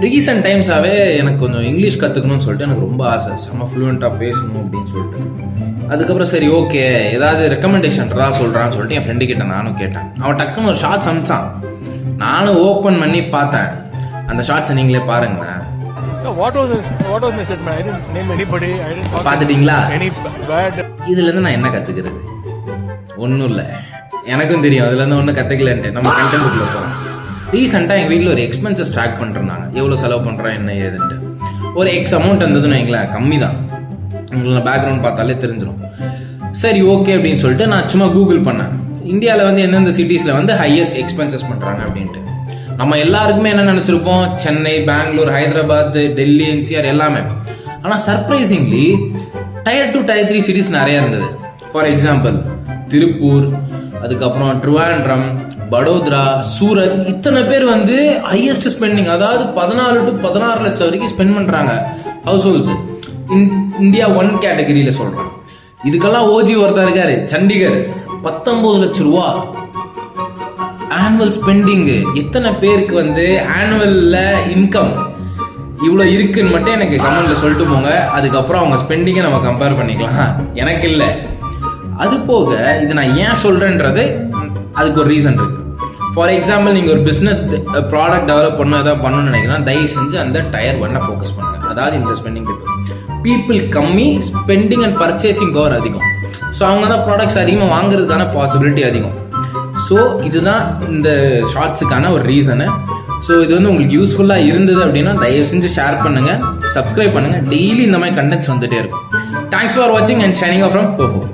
Recent டைம்ஸாகவே எனக்கு கொஞ்சம் English கற்றுக்கணும்னு சொல்லிட்டு எனக்கு ரொம்ப ஆசை, செம்ம ஃப்ளூயண்ட்டாக பேசணும் அப்படின்னு சொல்லிட்டு. அதுக்கப்புறம் சரி ஓகே ஏதாவது ரெக்கமெண்டேஷன்டா சொல்கிறான்னு சொல்லிட்டு என் ஃப்ரெண்டு கிட்ட நானும் கேட்டேன். அவன் டக்குன்னு ஒரு ஷார்ட்ஸ் அனுப்பிச்சான். நானும் ஓப்பன் பண்ணி பார்த்தேன். அந்த ஷார்ட்ஸை நீங்களே பாருங்களேன். பார்த்துட்டீங்களா? இதுலேருந்து நான் என்ன கற்றுக்கிறது? ஒன்றும் இல்லை, எனக்கும் தெரியும் அதுலேருந்து ஒன்றும் கற்றுக்கலன்ட்டு. நம்ம கண்டென்ட்டுக்குள்ளே போகிறோம். ரீசெண்டாக எங்கள் வீட்டில் ஒரு எக்ஸ்பென்சஸ் ட்ராக் பண்ணிருந்தாங்க, எவ்வளோ செலவு பண்ணுறோம் என்ன ஏதுன்ட்டு. ஒரு எக்ஸ் அமௌண்ட் வந்ததுன்னு வைங்களேன், கம்மி தான், உங்களுக்கு பேக்ரவுண்ட் பார்த்தாலே தெரிஞ்சிடும். சரி ஓகே அப்படின்னு சொல்லிட்டு நான் சும்மா கூகுள் பண்ணேன், இந்தியாவில் வந்து எந்தெந்த சிட்டிஸில் வந்து ஹையஸ்ட் எக்ஸ்பென்சஸ் பண்ணுறாங்க அப்படின்ட்டு. நம்ம எல்லாருக்குமே என்ன நினச்சிருப்போம், சென்னை, பெங்களூர், ஹைதராபாத், டெல்லி, NCR எல்லாமே. ஆனால் சர்ப்ரைசிங்லி Tier 2 Tier 3 சிட்டிஸ் நிறைய இருந்தது. ஃபார் எக்ஸாம்பிள் திருப்பூர், அதுக்கப்புறம் ட்ரிவாண்ட்ரம், படோதரா, சூரத், இத்தனை பேர் வந்து ஹையஸ்ட் ஸ்பெண்டிங், அதாவது 14 to 16 லட்சம் வரைக்கும் ஸ்பெண்ட் பண்ணுறாங்க ஹவுஸ் ஹோல்ட்ஸ். இந்தியா 1 கேட்டகரியில் சொல்கிறேன். இதுக்கெல்லாம் ஓஜி ஒருத்தர் இருக்காரு, சண்டிகர், 19 லட்சம் ரூபா ஆனுவல் ஸ்பெண்டிங்கு. எத்தனை பேருக்கு வந்து ஆனுவல்ல இன்கம் இவ்வளோ இருக்குன்னு மட்டும் எனக்கு கமெண்ட்ல சொல்லிட்டு போங்க. அதுக்கப்புறம் அவங்க ஸ்பெண்டிங்கை நம்ம கம்பேர் பண்ணிக்கலாம். எனக்கு இல்லை. அது போக இது நான் ஏன் சொல்றேன்றது அதுக்கு ஒரு ரீசன் இருக்கு. ஃபார் எக்ஸாம்பிள் நீங்கள் ஒரு பிஸ்னஸ் ப்ராடக்ட் டெவலப் பண்ணணும் ஏதாவது பண்ணணும்னு நினைக்கிறேன், தயவு செஞ்சு அந்த Tier 1 ஃபோக்கஸ் பண்ணுங்க. அதாவது இந்த ஸ்பெண்டிங் பீப்புள் கம்மி, ஸ்பெண்டிங் அண்ட் பர்ச்சேசிங் பவர் அதிகம். ஸோ அவங்க தான் ப்ராடக்ட்ஸ் அதிகமாக வாங்குறதுக்கான பாசிபிலிட்டி அதிகம். ஸோ இதுதான் இந்த ஷார்ட்ஸுக்கான ஒரு ரீசனு. ஸோ இது வந்து உங்களுக்கு யூஸ்ஃபுல்லாக இருந்தது அப்படின்னா தயவு செஞ்சு ஷேர் பண்ணுங்கள், சப்ஸ்கிரைப் பண்ணுங்கள். டெய்லி இந்த மாதிரி கண்டென்ட்ஸ் வந்துகிட்டே இருக்கும். தேங்க்ஸ் ஃபார் வாட்சிங் அண்ட் ஷைனிங் ஆஃப் ஃப்ரம் 44.